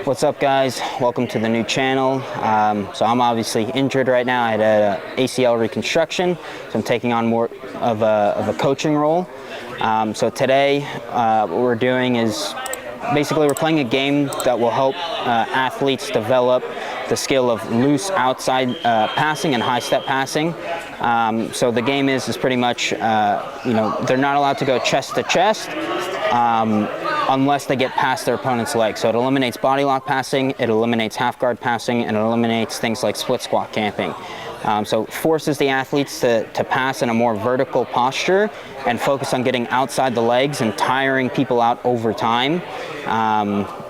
What's up, guys? Welcome to the new channel. So I'm obviously injured right now. I had an ACL reconstruction, so I'm taking on more of a coaching role. So today, what we're doing is basically we're playing a game that will help athletes develop the skill of loose outside passing and high step passing. So the game is pretty much, they're not allowed to go chest to chest unless they get past their opponent's leg. So it eliminates body lock passing, it eliminates half guard passing, and it eliminates things like split squat camping. So it forces the athletes to pass in a more vertical posture and focus on getting outside the legs and tiring people out over time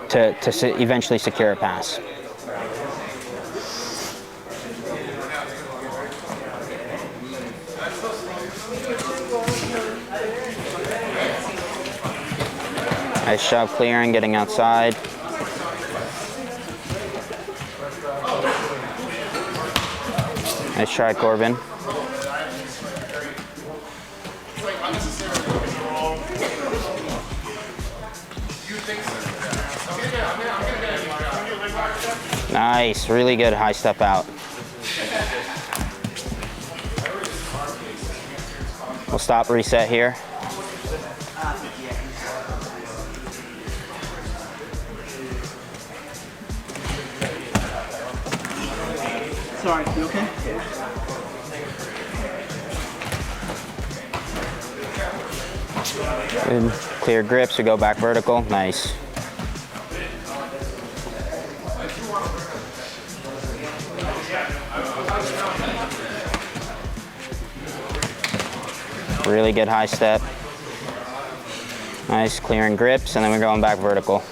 to eventually secure a pass. Nice job clearing, getting outside. Nice try, Corbin. Nice, really good high step out. We'll stop, reset here. Sorry, you okay? Good. Clear grips, we go back vertical. Nice. Really good high step. Nice, clearing grips, and then we're going back vertical.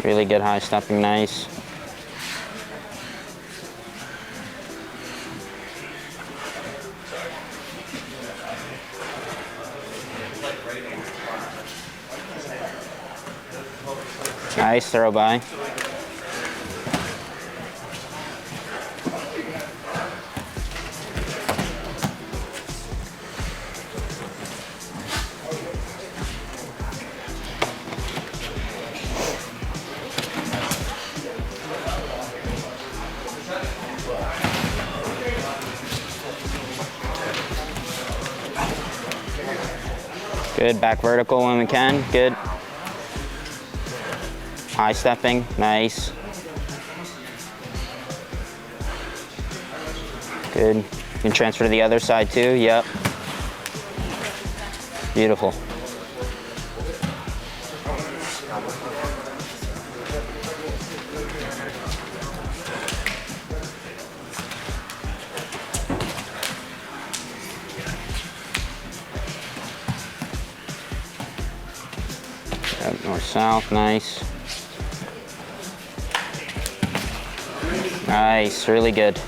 Really good high stepping, nice. Nice throw by. Good, back vertical when we can, good. High stepping, nice. Good, you can transfer to the other side too, yep. Beautiful. North south, nice. Nice, really good.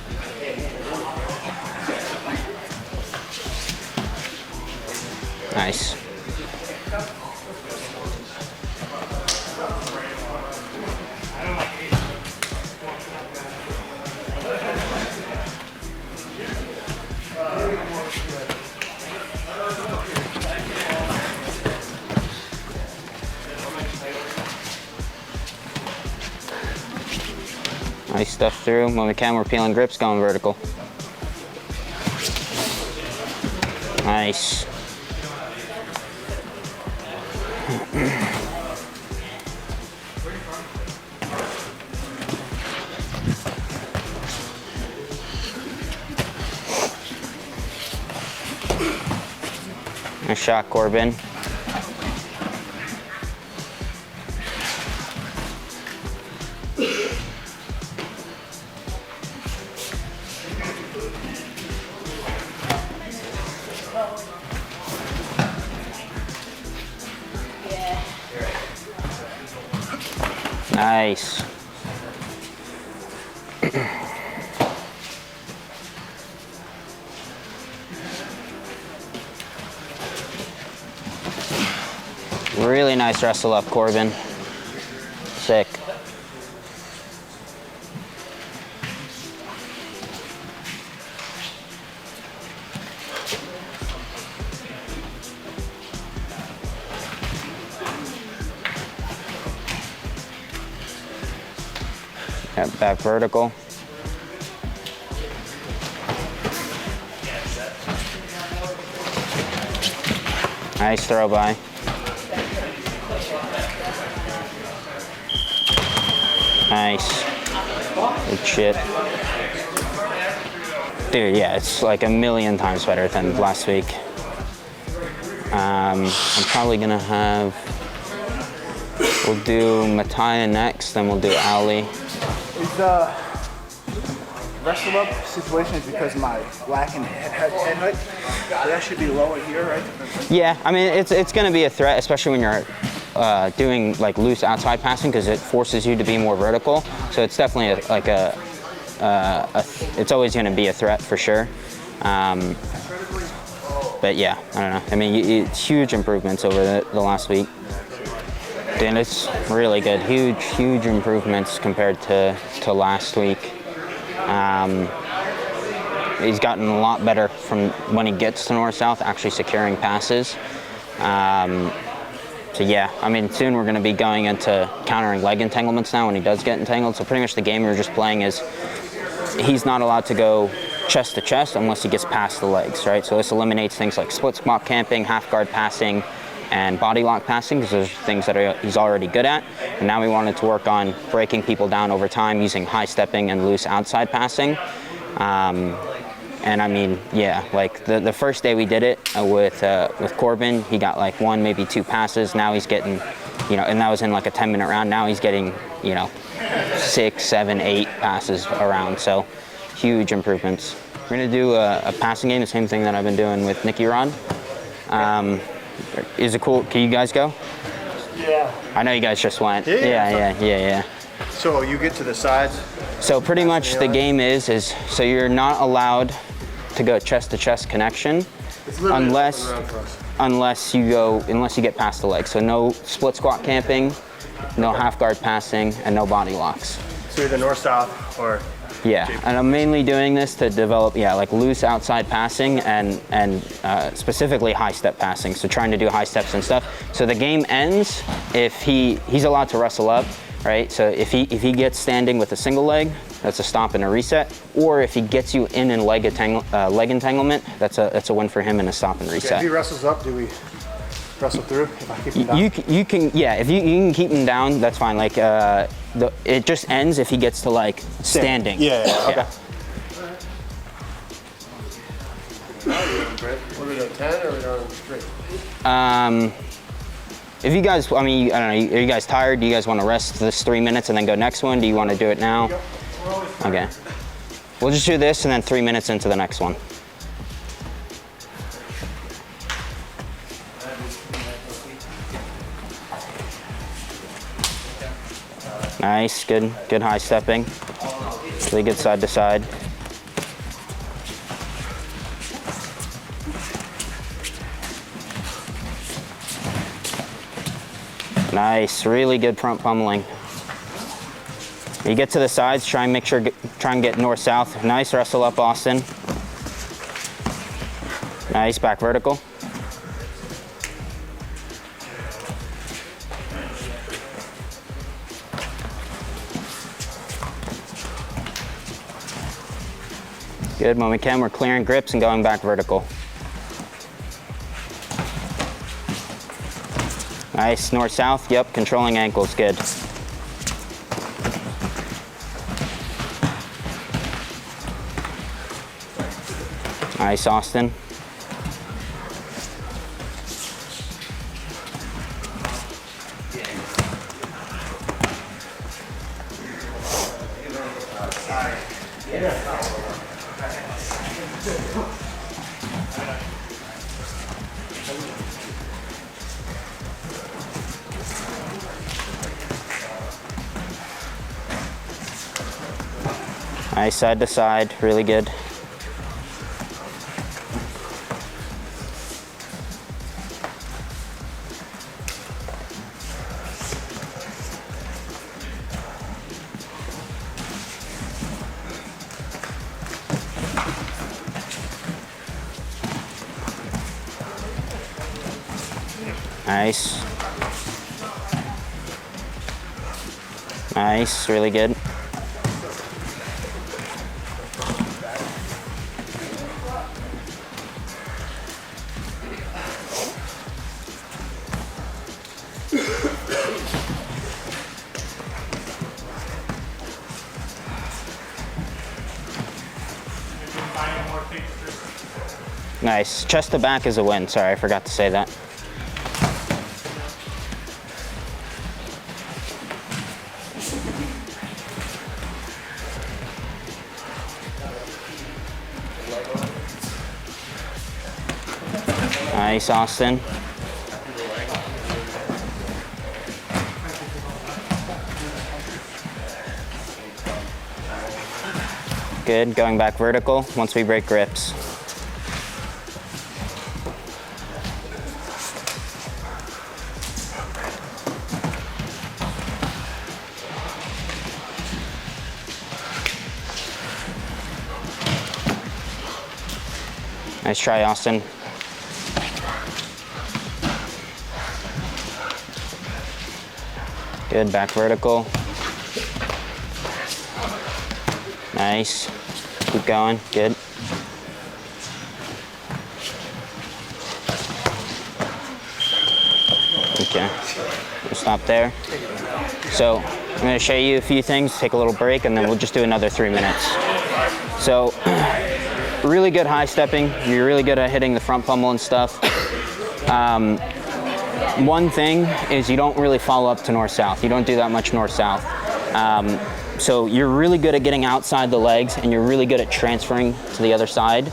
Nice. Nice stuff through. When we can, we're peeling grips, going vertical. Nice. Nice shot, Corbin. Nice. Really nice wrestle up, Corbin. Sick. Yep, back vertical. Nice throw by. Nice. Good shit. Dude, yeah, it's like a million times better than last week. I'm probably gonna we'll do Mataya next, then we'll do Ali. Is the wrestle up situation is because of my lack in head height? That should be lower here, right? Yeah, I mean, it's gonna be a threat, especially when you're doing like loose outside passing, because it forces you to be more vertical. So it's definitely it's always going to be a threat for sure. But yeah, I don't know. I mean, it's huge improvements over the last week. Dude, it's really good. Huge improvements compared to last week. He's gotten a lot better from when he gets to north-south, actually securing passes. So yeah, I mean, soon we're going to be going into countering leg entanglements now when he does get entangled. So pretty much the game we were just playing is he's not allowed to go chest to chest unless he gets past the legs, right? So this eliminates things like split squat camping, half guard passing, and body lock passing, because those are things that he's already good at. And now we wanted to work on breaking people down over time using high stepping and loose outside passing. And I mean, yeah, like the first day we did it with Corbin, he got like 1, maybe 2 passes. Now he's getting, and that was in like a 10-minute round. Now he's getting, 6, 7, 8 passes around. So huge improvements. We're gonna do a passing game, the same thing that I've been doing with Nicky Rod. Is it cool? Can you guys go? Yeah. I know you guys just went. Yeah. So you get to the sides? So pretty much the game is so you're not allowed to go chest to chest connection unless you get past the leg. So no split squat camping, no half guard passing, and no body locks. So either north south or yeah, and I'm mainly doing this to develop like loose outside passing and specifically high step passing. So trying to do high steps and stuff. So the game ends if he's allowed to wrestle up, right? So if he gets standing with a single leg, that's a stop and a reset. Or if he gets you in leg entanglement, that's a win for him and a stop and reset. Okay, if he wrestles up, do we wrestle through? If I keep him down? You can, yeah. If you can keep him down, that's fine. Like it just ends if he gets to like standing. Yeah. Okay. What are we doing, 10 or are we doing 3? If you guys, I don't know, are you guys tired? Do you guys want to rest this 3 minutes and then go next one? Do you want to do it now? Okay. We'll just do this and then 3 minutes into the next one. Nice, good high stepping. Really good side to side. Nice, really good front pummeling. You get to the sides, try and get north-south. Nice wrestle up, Austin. Nice, back vertical. Good, moment Ken, we're clearing grips and going back vertical. Nice, north-south, yep, controlling ankles, good. Nice, Austin. Nice, side to side, really good. Nice. Nice, really good. Nice. Chest to back is a win. Sorry, I forgot to say that. Nice, Austin. Good, going back vertical once we break grips. Nice try, Austin. Good, back vertical. Nice. Keep going, good. Okay, we'll stop there. So I'm gonna show you a few things, take a little break, and then we'll just do another 3 minutes. So, really good high stepping. You're really good at hitting the front pummel and stuff. One thing is you don't really follow up to north-south. You don't do that much north-south. So you're really good at getting outside the legs, and you're really good at transferring to the other side.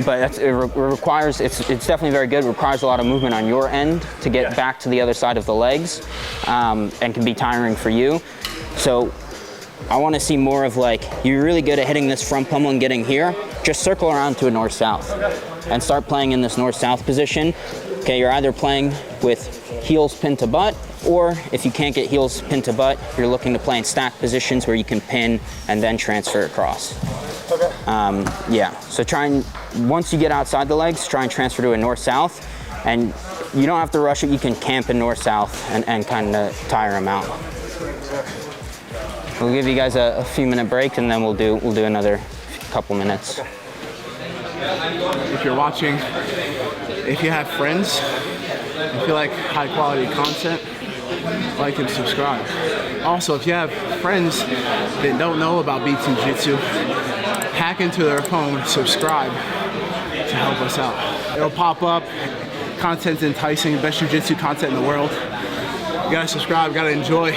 But it requires, it's definitely very good. It requires a lot of movement on your end to get back to the other side of the legs, and can be tiring for you. So I want to see more of like, you're really good at hitting this front pummel and getting here. Just circle around to a north-south and start playing in this north-south position. Okay, you're either playing with heels pinned to butt, or if you can't get heels pinned to butt, you're looking to play in stack positions where you can pin and then transfer across. Okay. Yeah, so once you get outside the legs, try and transfer to a north-south, and you don't have to rush it. You can camp in north-south and kind of tire them out. We'll give you guys a few minute break, and then we'll do another couple minutes. If you're watching, if you have friends, if you like high quality content, like and subscribe. Also, if you have friends that don't know about BT Jiu-Jitsu, hack into their phone, subscribe to help us out. It'll pop up, content's enticing, best jiu-jitsu content in the world. You gotta subscribe, gotta enjoy,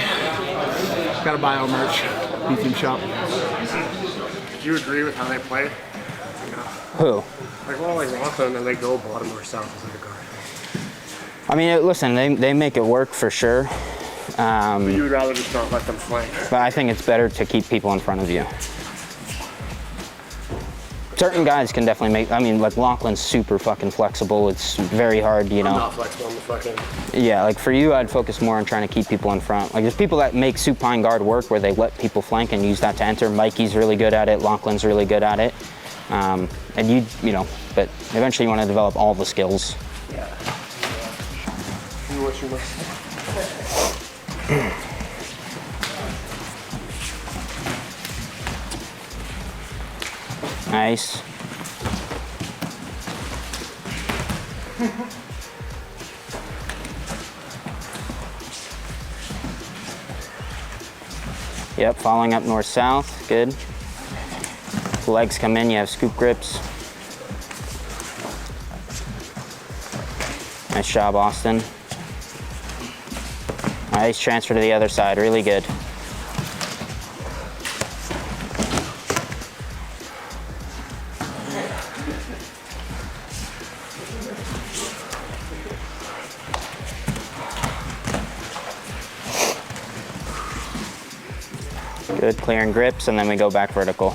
gotta buy our merch, BT Shop. Do you agree with how they play? Who? Like, well, like Lachlan, and they go bottom or south as like a guard. I mean, listen, they make it work for sure. You would rather just not let them flank. But I think it's better to keep people in front of you. Certain guys can definitely make, I mean, like Lachlan's super fucking flexible. It's very hard, you know. I'm not flexible on the fucking... Yeah, like for you, I'd focus more on trying to keep people in front. Like there's people that make supine guard work where they let people flank and use that to enter. Mikey's really good at it. Lachlan's really good at it. And you know, but eventually you want to develop all the skills. Yeah. What you must. Nice. Yep, following up north-south, good. Legs come in, you have scoop grips. Nice job, Austin. Nice transfer to the other side, really good. Good, clearing grips, and then we go back vertical.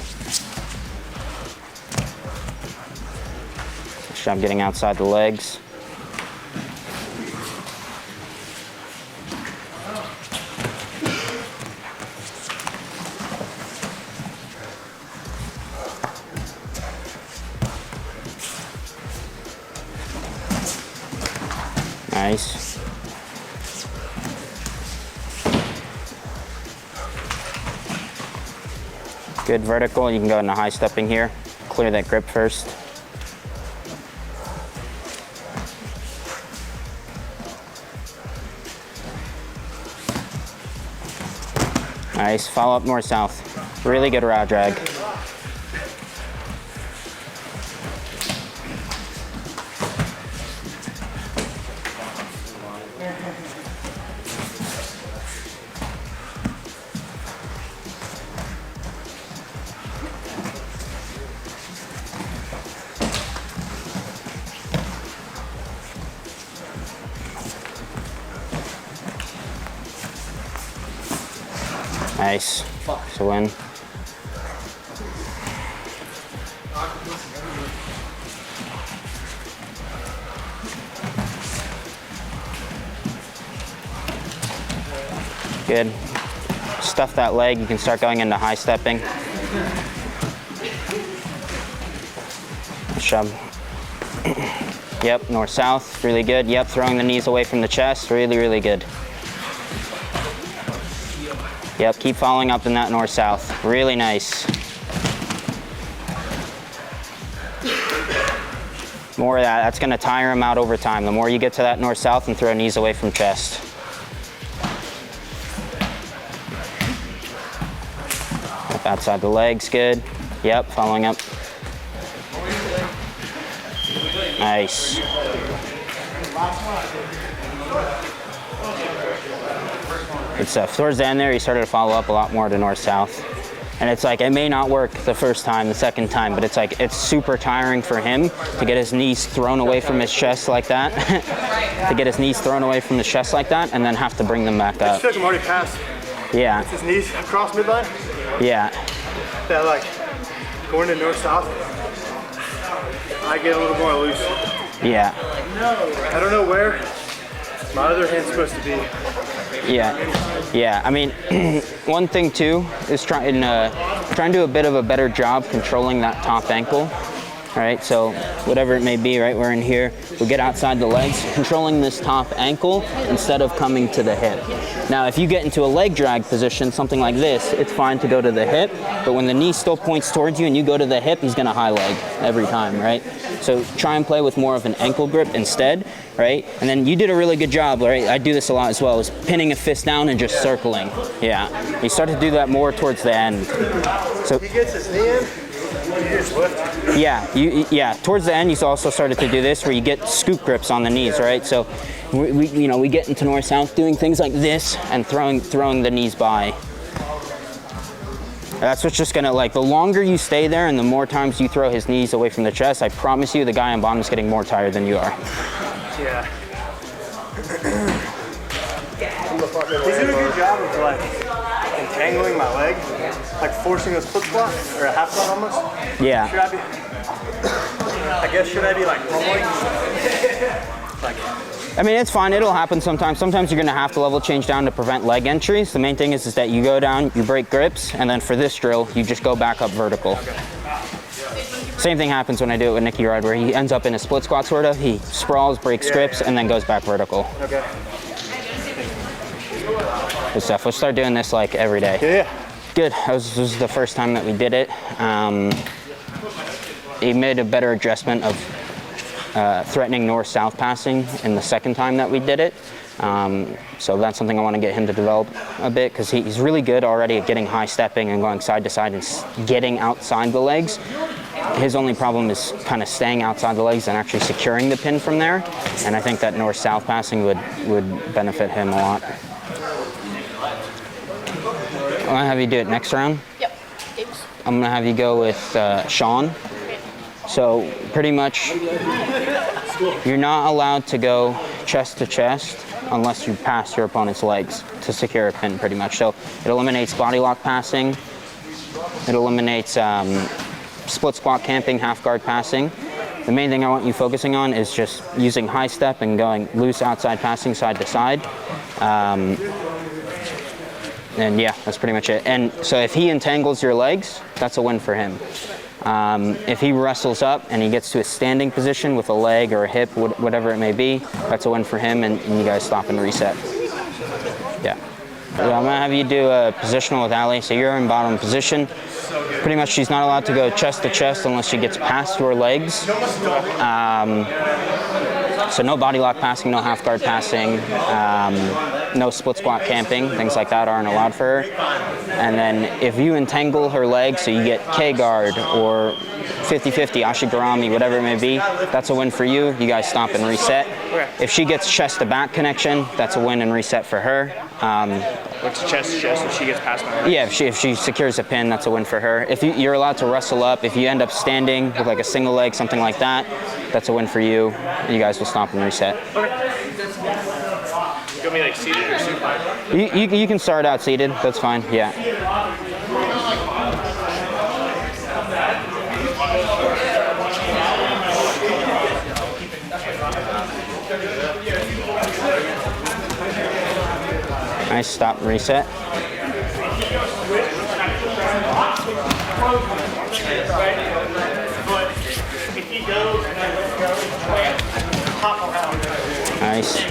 Nice job getting outside the legs. Nice. Good vertical. You can go into high stepping here. Clear that grip first. Nice. Follow up north-south. Really good raw drag. Nice. It's a win. Good. Stuff that leg. You can start going into high stepping. Shove. Yep, north-south. Really good. Yep, throwing the knees away from the chest. Really, really good. Yep, keep following up in that north-south. Really nice. More of that. That's going to tire him out over time. The more you get to that north-south and throw knees away from chest. Up outside the legs, good. Yep, following up. Nice. Good stuff. Towards the end there, he started to follow up a lot more to north-south. And it's like, it may not work the first time, the second time, but it's like, it's super tiring for him to get his knees thrown away from his chest like that. To get his knees thrown away from the chest like that, and then have to bring them back up. I feel like I'm already past. Yeah. His knees across midline. Yeah. That like, going to north-south, I get a little more loose. Yeah. I don't know where my other hand's supposed to be. Yeah. I mean, one thing too is trying to do a bit of a better job controlling that top ankle. Right, so whatever it may be, right, we're in here, we get outside the legs, controlling this top ankle instead of coming to the hip. Now, if you get into a leg drag position, something like this, it's fine to go to the hip, but when the knee still points towards you and you go to the hip, he's gonna high leg every time, right? So try and play with more of an ankle grip instead, right? And then you did a really good job, right? I do this a lot as well, is pinning a fist down and just circling. Yeah, you start to do that more towards the end. So He gets his knee in. You just lift. Yeah, towards the end, you also started to do this where you get scoop grips on the knees, right? So we get into north-south doing things like this and throwing the knees by. That's what's just gonna, like, the longer you stay there and the more times you throw his knees away from the chest, I promise you the guy on bottom is getting more tired than you are. Yeah. He's doing a good job of like entangling my leg, like forcing a split squat or a half squat almost. Yeah. Should I be like pummeling? Like, I mean, it's fine. It'll happen sometimes. Sometimes you're going to have to level change down to prevent leg entries. The main thing is that you go down, you break grips, and then for this drill, you just go back up vertical. Okay. Same thing happens when I do it with Nicky Ride, where he ends up in a split squat sort of. He sprawls, breaks grips, and then goes back vertical. Okay. Good stuff. We'll start doing this like every day. Yeah. Good. This was the first time that we did it. He made a better adjustment of threatening north-south passing in the second time that we did it. So that's something I want to get him to develop a bit, because he's really good already at getting high stepping and going side to side and getting outside the legs. His only problem is kind of staying outside the legs and actually securing the pin from there. And I think that north-south passing would benefit him a lot. I'm gonna have you do it next round. Yep. I'm gonna have you go with Sean. So pretty much, you're not allowed to go chest to chest unless you pass your opponent's legs to secure a pin, pretty much. So it eliminates body lock passing. It eliminates split squat camping, half guard passing. The main thing I want you focusing on is just using high step and going loose outside passing side to side. And yeah, that's pretty much it. And so if he entangles your legs, that's a win for him. If he wrestles up and he gets to a standing position with a leg or a hip, whatever it may be, that's a win for him, and you guys stop and reset. Yeah. I'm gonna have you do a positional with Ali. So you're in bottom position. Pretty much she's not allowed to go chest to chest unless she gets past your legs. So no body lock passing, no half guard passing, no split squat camping, things like that aren't allowed for her. And then if you entangle her leg, so you get K guard or 50-50, ashigarami, whatever it may be, that's a win for you. You guys stop and reset. Okay. If she gets chest to back connection, that's a win and reset for her. What's chest to chest if she gets past my leg? Yeah, if she secures a pin, that's a win for her. If you're allowed to wrestle up, if you end up standing with like a single leg, something like that, that's a win for you. You guys will stop and reset. Okay. You got me like seated or supine? You can start out seated, that's fine, yeah. Nice, stop and reset. Nice.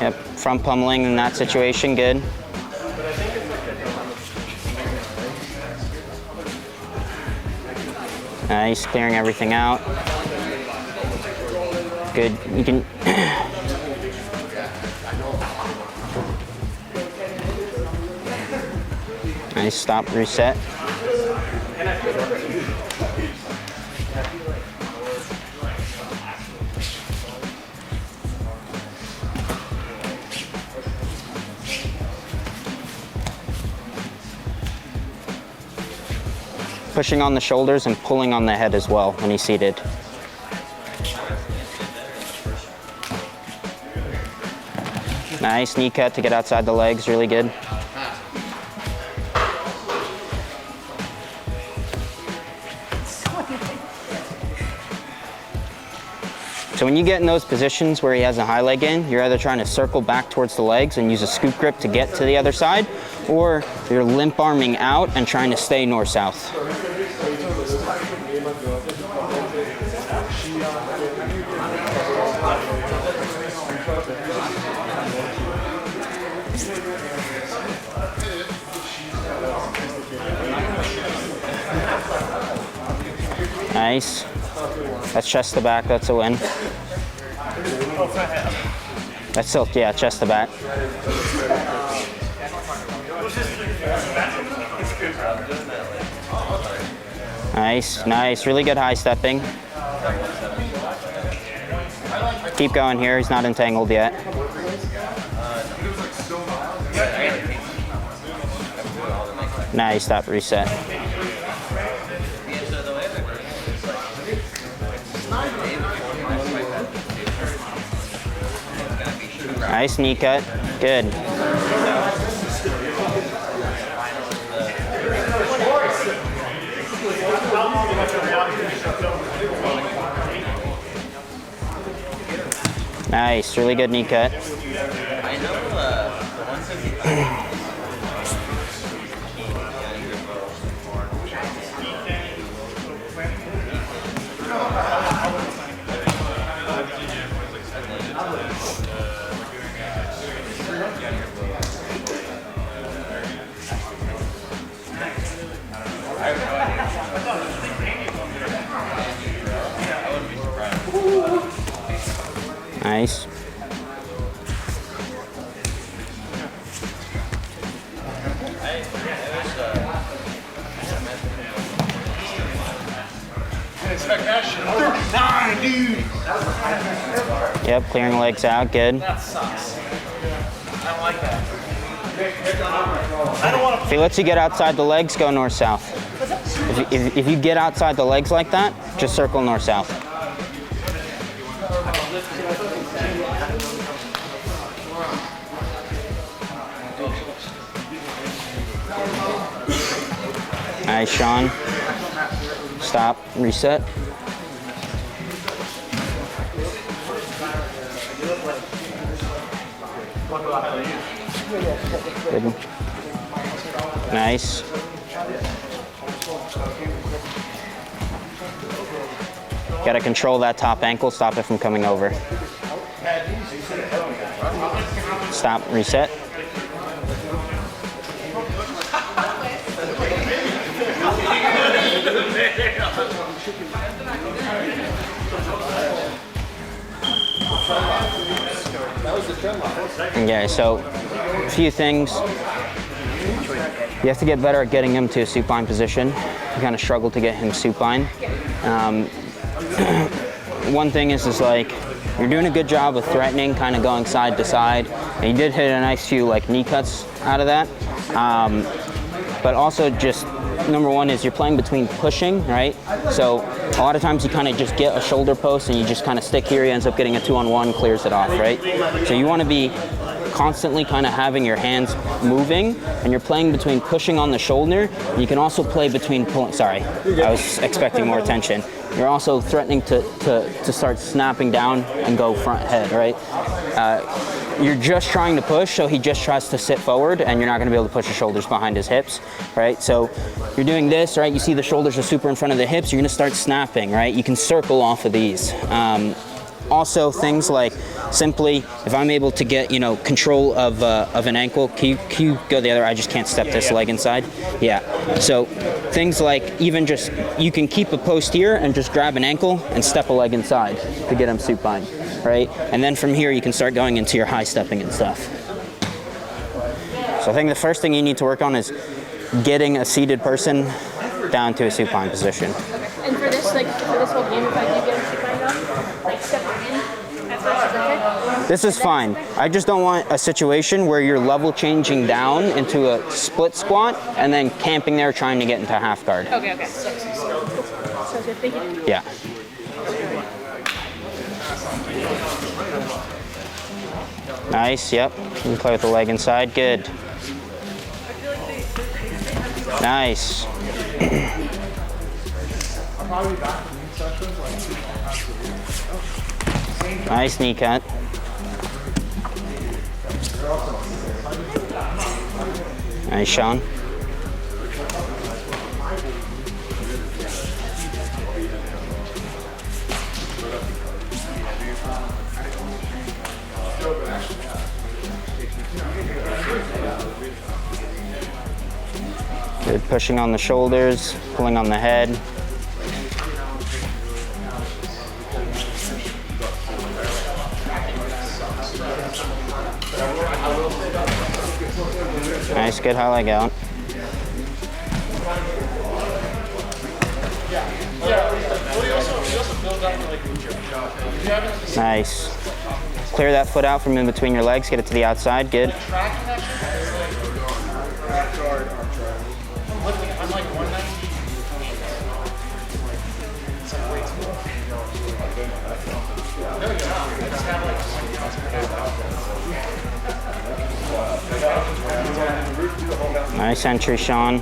Yep, front pummeling in that situation, good. Nice, clearing everything out. Good, you can... Nice, stop, reset. Pushing on the shoulders and pulling on the head as well when he's seated. Nice knee cut to get outside the legs, really good. So when you get in those positions where he has a high leg in, you're either trying to circle back towards the legs and use a scoop grip to get to the other side, or you're limp arming out and trying to stay north-south. Nice. That's chest to back, that's a win. That's still, yeah, chest to back. Nice, nice, really good high stepping. Keep going here, he's not entangled yet. Nice, stop, reset. Nice knee cut, good. Nice, really good knee cut. Nice. Yep, clearing legs out, good. That sucks. I don't like that. I don't want to. If he lets you get outside the legs, go north-south. If you get outside the legs like that, just circle north-south. Nice, Sean. Stop, reset. Good. Nice. Got to control that top ankle, stop it from coming over. Stop, reset. Okay, so a few things. You have to get better at getting him to a supine position. You kind of struggle to get him supine. One thing is like, you're doing a good job of threatening, kind of going side to side. And you did hit a nice few like knee cuts out of that. But also just, number one is you're playing between pushing, right? So a lot of times you kind of just get a shoulder post and you just kind of stick here, he ends up getting a 2-on-1, clears it off, right? So you want to be constantly kind of having your hands moving, and you're playing between pushing on the shoulder. You can also play between pulling, sorry, I was expecting more attention. You're also threatening to start snapping down and go front head, right? You're just trying to push, so he just tries to sit forward, and you're not going to be able to push the shoulders behind his hips, right? So you're doing this, right? You see the shoulders are super in front of the hips, you're going to start snapping, right? You can circle off of these. Also, things like simply, if I'm able to get, control of an ankle, can you go the other? I just can't step this leg inside. Yeah. So things like even just, you can keep a post here and just grab an ankle and step a leg inside to get him supine, right? And then from here, you can start going into your high stepping and stuff. So I think the first thing you need to work on is getting a seated person down to a supine position. And for this, for this whole game, if I do get him supine down, stepping in at first, is okay? This is fine. I just don't want a situation where you're level changing down into a split squat and then camping there trying to get into half guard. Okay. Sounds good, thank you. Yeah. Nice, yep. You can play with the leg inside, good. Nice. Nice knee cut. Nice, Sean. Good, pushing on the shoulders, pulling on the head. Nice, good high leg out. Nice. Clear that foot out from in between your legs, get it to the outside, good. Nice entry, Sean.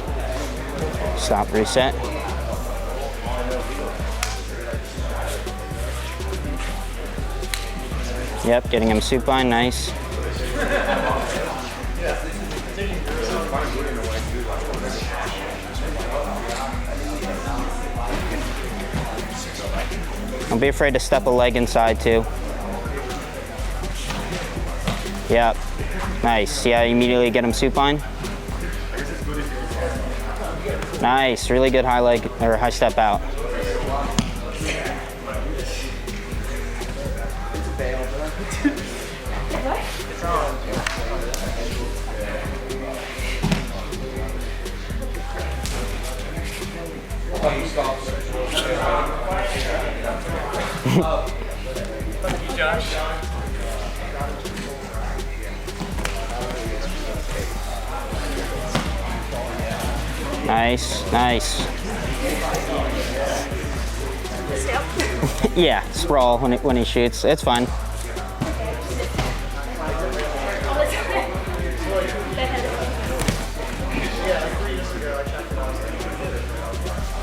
Stop, reset. Yep, getting him supine, nice. Don't be afraid to step a leg inside too. Yep, nice. See how you immediately get him supine? Nice, really good high leg or high step out. Thank you, Josh. Nice, nice. Yeah, sprawl when he shoots. It's fine.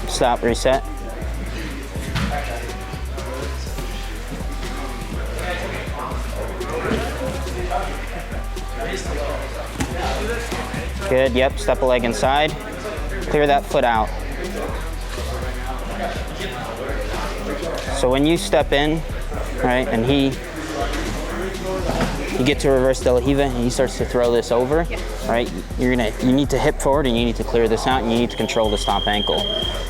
Stop, reset. Good, yep, step a leg inside. Clear that foot out. So when you step in, right, and you get to reverse de la Riva and he starts to throw this over, right, you need to hip forward and you need to clear this out and you need to control this top ankle,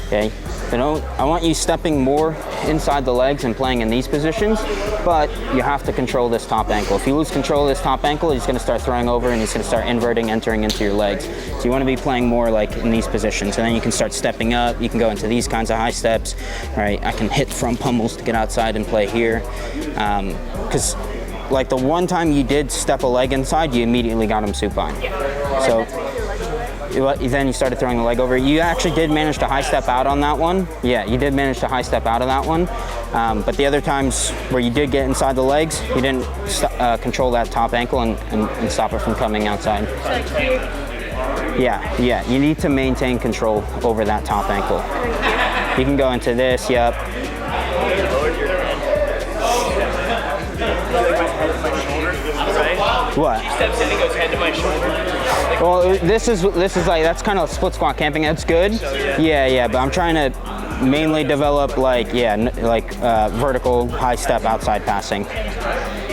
okay? So I want you stepping more inside the legs and playing in these positions, but you have to control this top ankle. If you lose control of this top ankle, he's gonna start throwing over and he's gonna start inverting, entering into your legs. So you wanna be playing more like in these positions, and then you can start stepping up, you can go into these kinds of high steps, right? I can hit front pummels to get outside and play here. Because like the one time you did step a leg inside, you immediately got him supine. So then you started throwing the leg over. You actually did manage to high step out on that one. Yeah, you did manage to high step out of that one. But the other times where you did get inside the legs, you didn't control that top ankle and stop it from coming outside. Yeah, you need to maintain control over that top ankle. You can go into this, yep. What? He steps in and goes head to my shoulder. Well, this is like, that's kind of split squat camping. That's good. Yeah, but I'm trying to mainly develop like, vertical high step outside passing.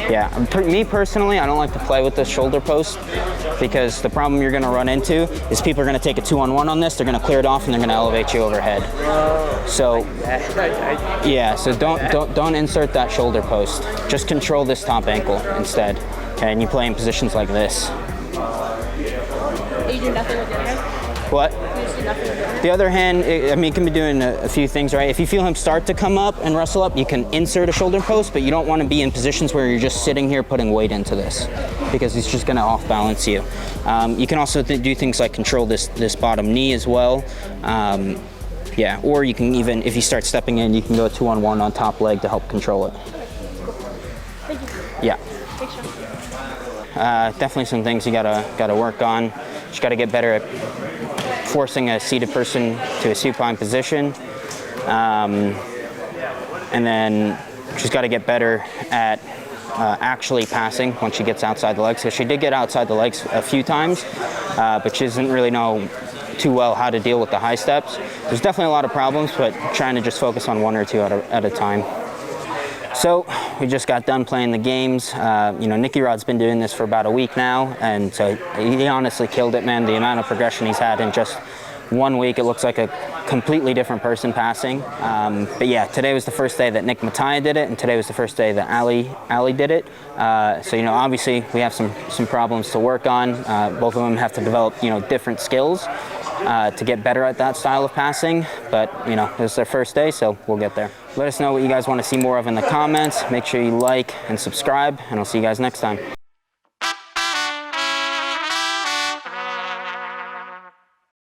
Yeah, me personally, I don't like to play with the shoulder post because the problem you're gonna run into is people are gonna take a 2-on-1 on this, they're gonna clear it off and they're gonna elevate you overhead. So, yeah, so don't insert that shoulder post. Just control this top ankle instead. Okay, and you play in positions like this. You do nothing with your hand? What? You just do nothing with your hand? The other hand, I mean, you can be doing a few things, right? If you feel him start to come up and wrestle up, you can insert a shoulder post, but you don't want to be in positions where you're just sitting here putting weight into this because it's just going to off balance you. You can also do things like control this bottom knee as well. Yeah, or you can even, if you start stepping in, you can go 2-on-1 on top leg to help control it. Thank you. Yeah. Thanks, Sean. Definitely some things you gotta work on. Just gotta get better at forcing a seated person to a supine position, and then just gotta get better at actually passing once she gets outside the legs. So she did get outside the legs a few times, but she doesn't really know too well how to deal with the high steps. There's definitely a lot of problems, but trying to just focus on 1 or 2 at a time. So we just got done playing the games. Nicky Rod's been doing this for about a week now, and so he honestly killed it, man. The amount of progression he's had in just 1 week, it looks like a completely different person passing. But yeah, today was the first day that Nick Mataya did it, and today was the first day that Ali did it. So obviously we have some problems to work on. Both of them have to develop different skills to get better at that style of passing. But it's their first day, so we'll get there. Let us know what you guys want to see more of in the comments. Make sure you like and subscribe, and I'll see you guys next time.